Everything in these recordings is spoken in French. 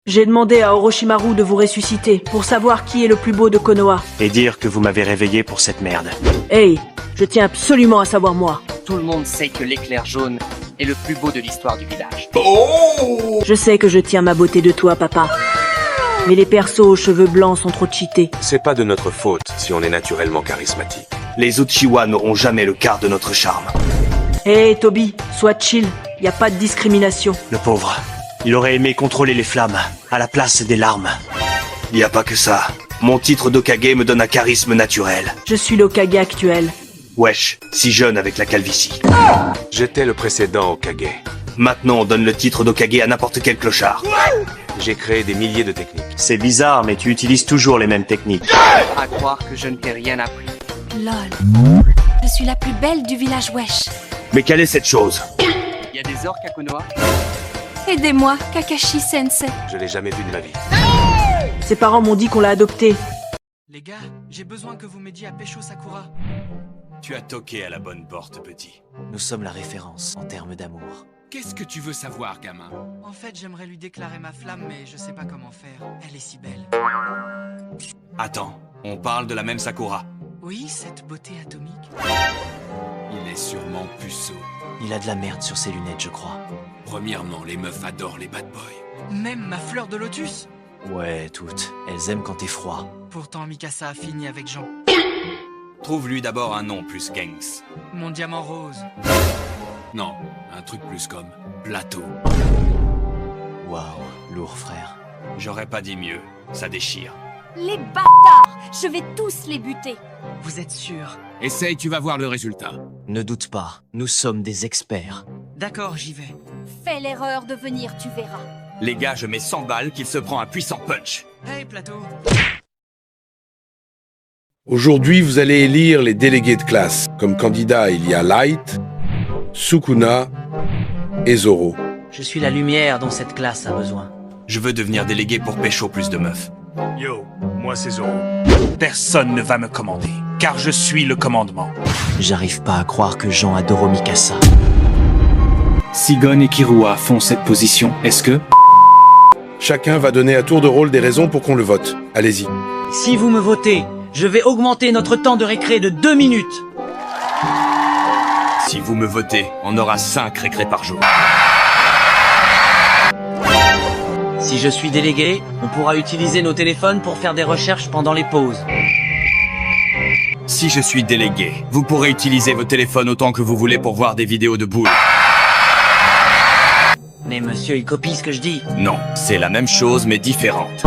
J'ai demandé à Orochimaru de vous ressusciter pour savoir qui est le plus beau de Konoha. Et dire que vous m'avez réveillé pour cette merde. Hey, je tiens absolument à savoir moi. Tout le monde sait que l'éclair jaune est le plus beau de l'histoire du village. Je sais que je tiens ma beauté de toi, papa. Mais les persos aux cheveux blancs sont trop cheatés. C'est pas de notre faute si on est naturellement charismatique. Les Uchiwa n'auront jamais le quart de notre charme. Hey, Toby, sois chill. Y a pas de discrimination. Le pauvre. Il aurait aimé contrôler les flammes, à la place des larmes. Y a pas que ça. Mon titre d'Okage me donne un charisme naturel. Je suis l'Okage actuel. Wesh, si jeune avec la calvitie. J'étais le précédent Okage. Maintenant on donne le titre d'Okage à n'importe quel clochard. J'ai créé des milliers de techniques. C'est bizarre, mais tu utilises toujours les mêmes techniques. À croire que je ne t'ai rien appris. Lol. Je suis la plus belle du village Wesh. Mais quelle est cette chose? Il y a des orques à Konoha? Aidez-moi, Kakashi Sensei. Je l'ai jamais vu de ma vie. Ses parents m'ont dit qu'on l'a adopté. Les gars, j'ai besoin que vous m'aidiez à pécho Sakura. Tu as toqué à la bonne porte, petit. Nous sommes la référence en termes d'amour. Qu'est-ce que tu veux savoir, gamin? En fait, j'aimerais lui déclarer ma flamme, mais je sais pas comment faire. Elle est si belle. Attends, on parle de la même Sakura. Oui, cette beauté atomique. Il est sûrement puceau. Il a de la merde sur ses lunettes, je crois. Premièrement, les meufs adorent les bad boys. Même ma fleur de lotus. Ouais, toutes. Elles aiment quand t'es froid. Pourtant, Mikasa a fini avec Jean. Trouve-lui d'abord un nom plus gangs. Mon diamant rose. Non, un truc plus comme plateau. Waouh, lourd frère. J'aurais pas dit mieux, ça déchire. Les bâtards! Je vais tous les buter. Vous êtes sûr? Essaye, tu vas voir le résultat. Ne doute pas, nous sommes des experts. D'accord, j'y vais. Fais l'erreur de venir, tu verras. Les gars, je mets 100 balles qu'il se prend un puissant punch. Hey, plateau. Aujourd'hui, vous allez élire les délégués de classe. Comme candidat, il y a Light, Sukuna et Zoro. Je suis la lumière dont cette classe a besoin. Je veux devenir délégué pour pécho plus de meufs. Yo, moi c'est Zoro. Personne ne va me commander, car je suis le commandement. J'arrive pas à croire que Jean adore Mikasa. Si Gon et Killua font cette position, est-ce que... Chacun va donner à tour de rôle des raisons pour qu'on le vote. Allez-y. Si vous me votez, je vais augmenter notre temps de récré de 2 minutes. Si vous me votez, on aura 5 récrés par jour. Si je suis délégué, on pourra utiliser nos téléphones pour faire des recherches pendant les pauses. Si je suis délégué, vous pourrez utiliser vos téléphones autant que vous voulez pour voir des vidéos de boules. Mais monsieur, il copie ce que je dis. Non, c'est la même chose mais différente.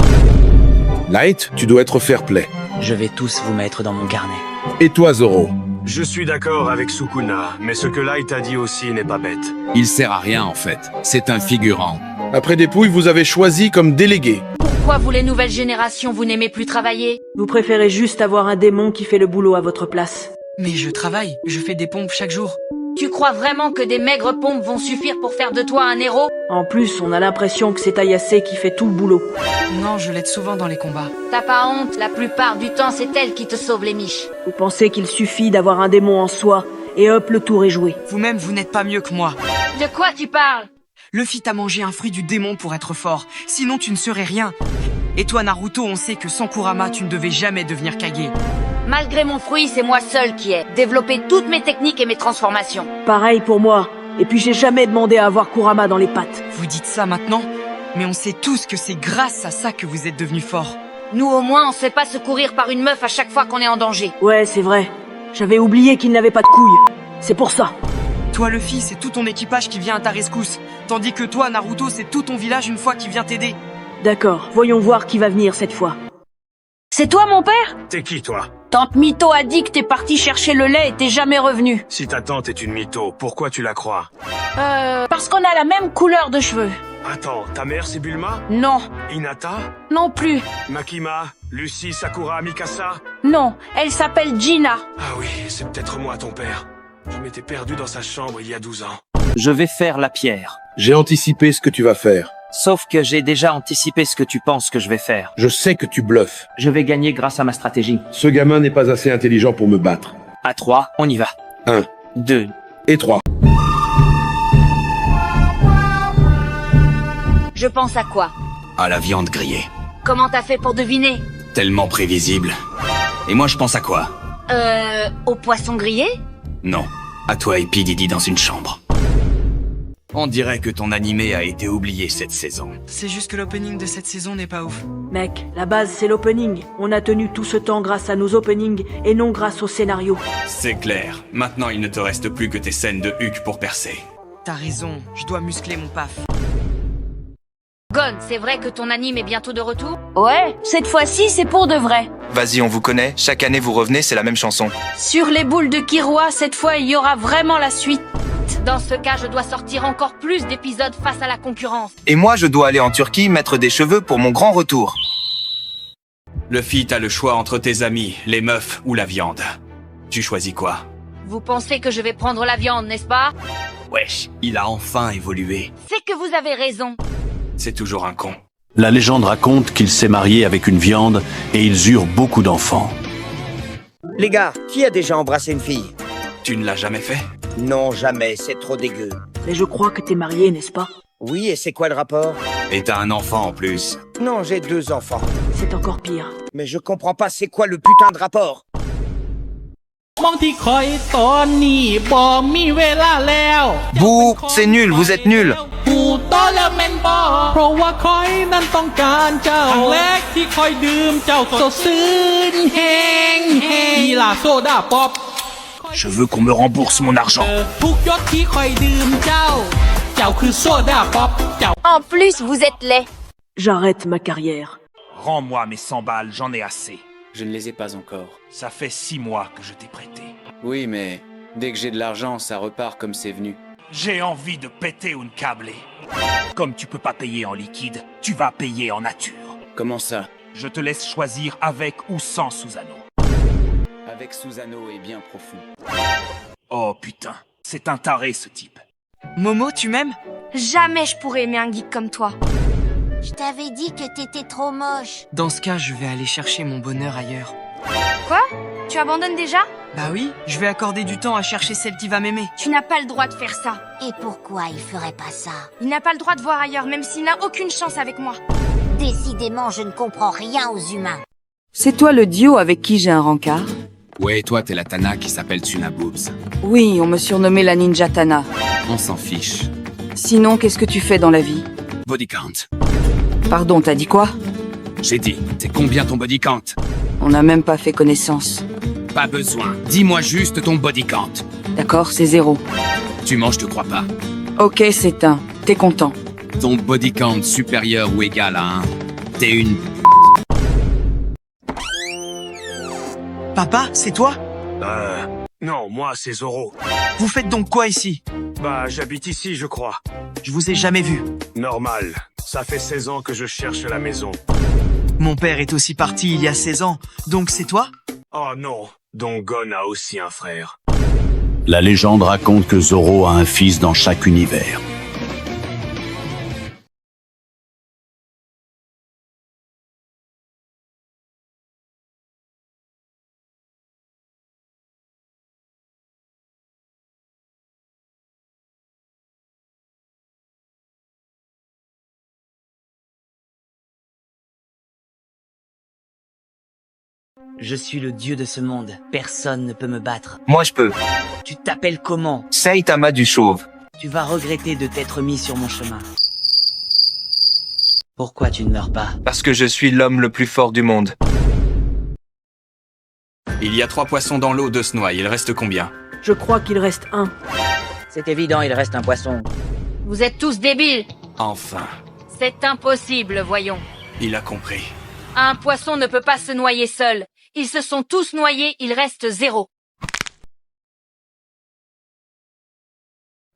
Light, tu dois être fair-play. Je vais tous vous mettre dans mon carnet. Et toi, Zoro? Je suis d'accord avec Sukuna, mais ce que Light a dit aussi n'est pas bête. Il sert à rien en fait, c'est un figurant. Après dépouille, vous avez choisi comme délégué. Pourquoi vous les nouvelles générations, vous n'aimez plus travailler? Vous préférez juste avoir un démon qui fait le boulot à votre place. Mais je travaille, je fais des pompes chaque jour. Tu crois vraiment que des maigres pompes vont suffire pour faire de toi un héros? En plus, on a l'impression que c'est Ayase qui fait tout le boulot. Non, je l'aide souvent dans les combats. T'as pas honte? La plupart du temps, c'est elle qui te sauve les miches. Vous pensez qu'il suffit d'avoir un démon en soi, et hop, le tour est joué. Vous-même, vous n'êtes pas mieux que moi. De quoi tu parles? Luffy t'a mangé un fruit du démon pour être fort, sinon tu ne serais rien. Et toi, Naruto, on sait que sans Kurama, tu ne devais jamais devenir Kage. Malgré mon fruit, c'est moi seul qui ai développé toutes mes techniques et mes transformations. Pareil pour moi. Et puis j'ai jamais demandé à avoir Kurama dans les pattes. Vous dites ça maintenant, mais on sait tous que c'est grâce à ça que vous êtes devenu fort. Nous, au moins, on se fait pas secourir par une meuf à chaque fois qu'on est en danger. Ouais, c'est vrai. J'avais oublié qu'il n'avait pas de couilles. C'est pour ça. Toi, Luffy, c'est tout ton équipage qui vient à ta rescousse. Tandis que toi, Naruto, c'est tout ton village une fois qui vient t'aider. D'accord, voyons voir qui va venir cette fois. C'est toi, mon père? T'es qui toi? Tante Mito a dit que t'es parti chercher le lait et t'es jamais revenu. Si ta tante est une mytho, pourquoi tu la crois? Parce qu'on a la même couleur de cheveux. Attends, ta mère c'est Bulma? Non, Hinata? non plus. Makima? Lucy, Sakura, Mikasa? Non, elle s'appelle Gina. Ah oui, c'est peut-être moi ton père. Je m'étais perdu dans sa chambre il y a 12 ans. Je vais faire la pierre. J'ai anticipé ce que tu vas faire. Sauf que j'ai déjà anticipé ce que tu penses que je vais faire. Je sais que tu bluffes. Je vais gagner grâce à ma stratégie. Ce gamin n'est pas assez intelligent pour me battre. À 3, on y va. 1 2 et 3. Je pense à quoi? À la viande grillée. Comment t'as fait pour deviner? Tellement prévisible. Et moi je pense à quoi? Au poisson grillé? Non. À toi et P. Diddy dans une chambre. On dirait que ton animé a été oublié cette saison. C'est juste que l'opening de cette saison n'est pas ouf. Mec, la base c'est l'opening. On a tenu tout ce temps grâce à nos openings et non grâce au scénario. C'est clair. Maintenant il ne te reste plus que tes scènes de Huck pour percer. T'as raison, je dois muscler mon paf. Gon, c'est vrai que ton anime est bientôt de retour? Ouais, cette fois-ci c'est pour de vrai. Vas-y, on vous connaît. Chaque année vous revenez, c'est la même chanson. Sur les boules de Kirua, cette fois il y aura vraiment la suite. Dans ce cas, je dois sortir encore plus d'épisodes face à la concurrence. Et moi, je dois aller en Turquie mettre des cheveux pour mon grand retour. Luffy, t'as le choix entre tes amis, les meufs ou la viande. Tu choisis quoi? Vous pensez que je vais prendre la viande, n'est-ce pas? Wesh, il a enfin évolué. C'est que vous avez raison. C'est toujours un con. La légende raconte qu'il s'est marié avec une viande et ils eurent beaucoup d'enfants. Les gars, qui a déjà embrassé une fille? Tu ne l'as jamais fait? Non, jamais, c'est trop dégueu. Mais je crois que t'es marié, n'est-ce pas? Oui, et c'est quoi le rapport? Et t'as un enfant en plus. Non, j'ai 2 enfants. C'est encore pire. Mais je comprends pas, c'est quoi le putain de rapport? Bouh, c'est nul, vous êtes nuls. Je veux qu'on me rembourse mon argent. En plus, vous êtes laid. J'arrête ma carrière. Rends-moi mes 100 balles, j'en ai assez. Je ne les ai pas encore. Ça fait 6 mois que je t'ai prêté. Oui, mais dès que j'ai de l'argent, ça repart comme c'est venu. J'ai envie de péter une câblée. Comme tu peux pas payer en liquide, tu vas payer en nature. Comment ça? Je te laisse choisir avec ou sans Susano. Avec Susano est bien profond. Oh putain, c'est un taré ce type. Momo, tu m'aimes? Jamais je pourrais aimer un geek comme toi. Je t'avais dit que t'étais trop moche. Dans ce cas, je vais aller chercher mon bonheur ailleurs. Quoi? Tu abandonnes déjà? Bah oui, je vais accorder du temps à chercher celle qui va m'aimer. Tu n'as pas le droit de faire ça. Et pourquoi il ferait pas ça? Il n'a pas le droit de voir ailleurs, même s'il n'a aucune chance avec moi. Décidément, je ne comprends rien aux humains. C'est toi le Dio avec qui j'ai un rencard? Ouais, toi t'es la Tana qui s'appelle Tsuna Boobs. Oui, on me surnommait la Ninja Tana. On s'en fiche. Sinon, qu'est-ce que tu fais dans la vie? Body count. Pardon, t'as dit quoi? J'ai dit, c'est combien ton body count? On n'a même pas fait connaissance. Pas besoin, dis-moi juste ton body count. D'accord, c'est 0. Tu mens, je te crois pas. Ok, c'est 1. T'es content? Ton body count supérieur ou égal à 1. T'es une... Papa, c'est toi? Non, moi c'est Zoro. Vous faites donc quoi ici? Bah, j'habite ici, je crois. Je vous ai jamais vu. Normal. Ça fait 16 ans que je cherche la maison. Mon père est aussi parti il y a 16 ans, donc c'est toi? Oh non, donc Gon a aussi un frère. La légende raconte que Zoro a un fils dans chaque univers. Je suis le dieu de ce monde. Personne ne peut me battre. Moi je peux. Tu t'appelles comment? Saitama du Chauve. Tu vas regretter de t'être mis sur mon chemin. Pourquoi tu ne meurs pas? Parce que je suis l'homme le plus fort du monde. Il y a 3 poissons dans l'eau, 2 se noient. Il reste combien? Je crois qu'il reste 1. C'est évident, il reste un poisson. Vous êtes tous débiles. Enfin. C'est impossible, voyons. Il a compris. Un poisson ne peut pas se noyer seul. Ils se sont tous noyés, il reste 0.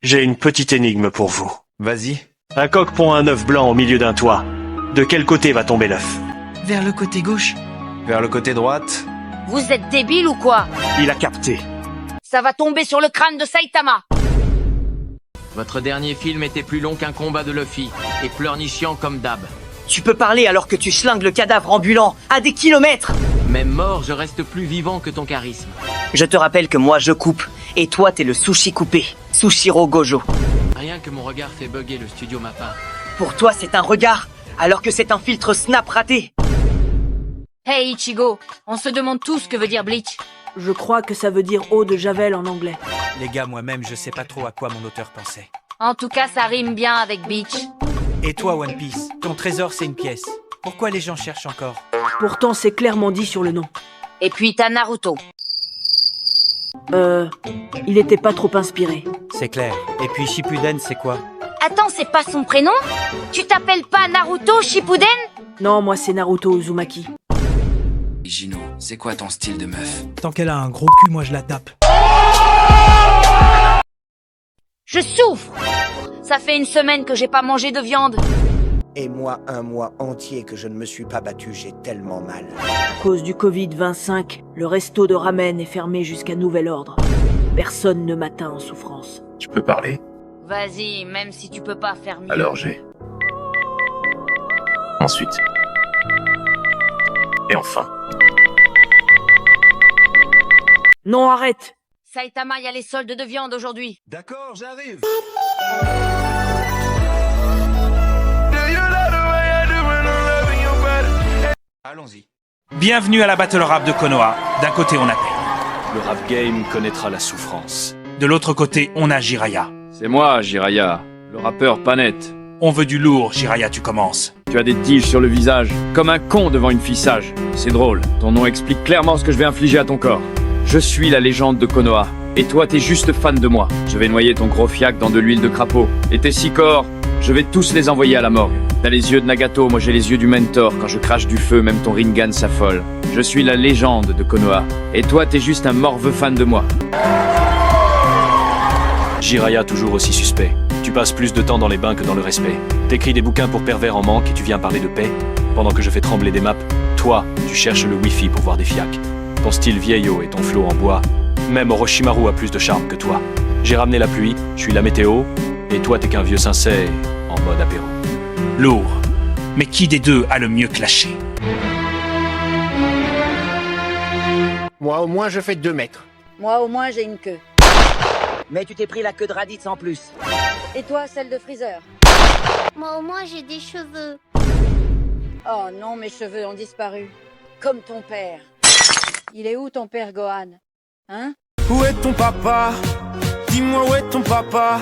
J'ai une petite énigme pour vous. Vas-y. Un coq pond un œuf blanc au milieu d'un toit. De quel côté va tomber l'œuf? Vers le côté gauche. Vers le côté droite? Vous êtes débiles ou quoi? Il a capté. Ça va tomber sur le crâne de Saitama. Votre dernier film était plus long qu'un combat de Luffy, et pleurnichiant comme d'hab. Tu peux parler alors que tu schlingues le cadavre ambulant à des kilomètres. Même mort, je reste plus vivant que ton charisme. Je te rappelle que moi je coupe, et toi t'es le sushi coupé, Sushiro Gojo. Rien que mon regard fait bugger le studio Mappa. Pour toi c'est un regard, alors que c'est un filtre Snap raté. Hey Ichigo, on se demande tous ce que veut dire Bleach. Je crois que ça veut dire eau de Javel en anglais. Les gars, moi-même, je sais pas trop à quoi mon auteur pensait. En tout cas, ça rime bien avec Bleach. Et toi, One Piece, ton trésor, c'est une pièce. Pourquoi les gens cherchent encore? Pourtant, c'est clairement dit sur le nom. Et puis t'as Naruto. Il était pas trop inspiré. C'est clair. Et puis Shippuden, c'est quoi? Attends, c'est pas son prénom? Tu t'appelles pas Naruto Shippuden? Non, moi c'est Naruto Uzumaki. Gino, c'est quoi ton style de meuf? Tant qu'elle a un gros cul, moi je la tape. Je souffre. Ça fait une semaine que j'ai pas mangé de viande. Et moi, un mois entier que je ne me suis pas battu, j'ai tellement mal. À cause du Covid-25, le resto de ramen est fermé jusqu'à nouvel ordre. Personne ne m'atteint en souffrance. Tu peux parler? Vas-y, même si tu peux pas faire mieux. Alors j'ai. Ensuite. Et enfin. Non, arrête! Saitama, y a les soldes de viande aujourd'hui. D'accord, j'arrive. Allons-y. Bienvenue à la Battle Rap de Konoha. D'un côté, on a Pain. Le rap game connaîtra la souffrance. De l'autre côté, on a Jiraya. C'est moi, Jiraya, le rappeur pas net. On veut du lourd, Jiraya, tu commences. Tu as des tiges sur le visage, comme un con devant une fille sage. C'est drôle, ton nom explique clairement ce que je vais infliger à ton corps. Je suis la légende de Konoha, et toi t'es juste fan de moi. Je vais noyer ton gros fiac dans de l'huile de crapaud. Et tes 6 corps, je vais tous les envoyer à la morgue. T'as les yeux de Nagato, moi j'ai les yeux du Mentor. Quand je crache du feu, même ton Rinnegan s'affole. Je suis la légende de Konoha, et toi t'es juste un morveux fan de moi. Jiraya toujours aussi suspect. Tu passes plus de temps dans les bains que dans le respect. T'écris des bouquins pour pervers en manque et tu viens parler de paix. Pendant que je fais trembler des maps, toi, tu cherches le wifi pour voir des fiacs. Ton style vieillot et ton flow en bois. Même Orochimaru a plus de charme que toi. J'ai ramené la pluie, je suis la météo, et toi t'es qu'un vieux sincère en mode apéro. Lourd. Mais qui des deux a le mieux clashé? Moi, au moins, je fais 2 mètres. Moi, au moins, j'ai une queue. Mais tu t'es pris la queue de Raditz en plus. Et toi, celle de Freezer? Moi, au moins, j'ai des cheveux. Oh non, mes cheveux ont disparu. Comme ton père. Il est où ton père, Gohan? Hein? Où est ton papa? Dis-moi où est ton papa?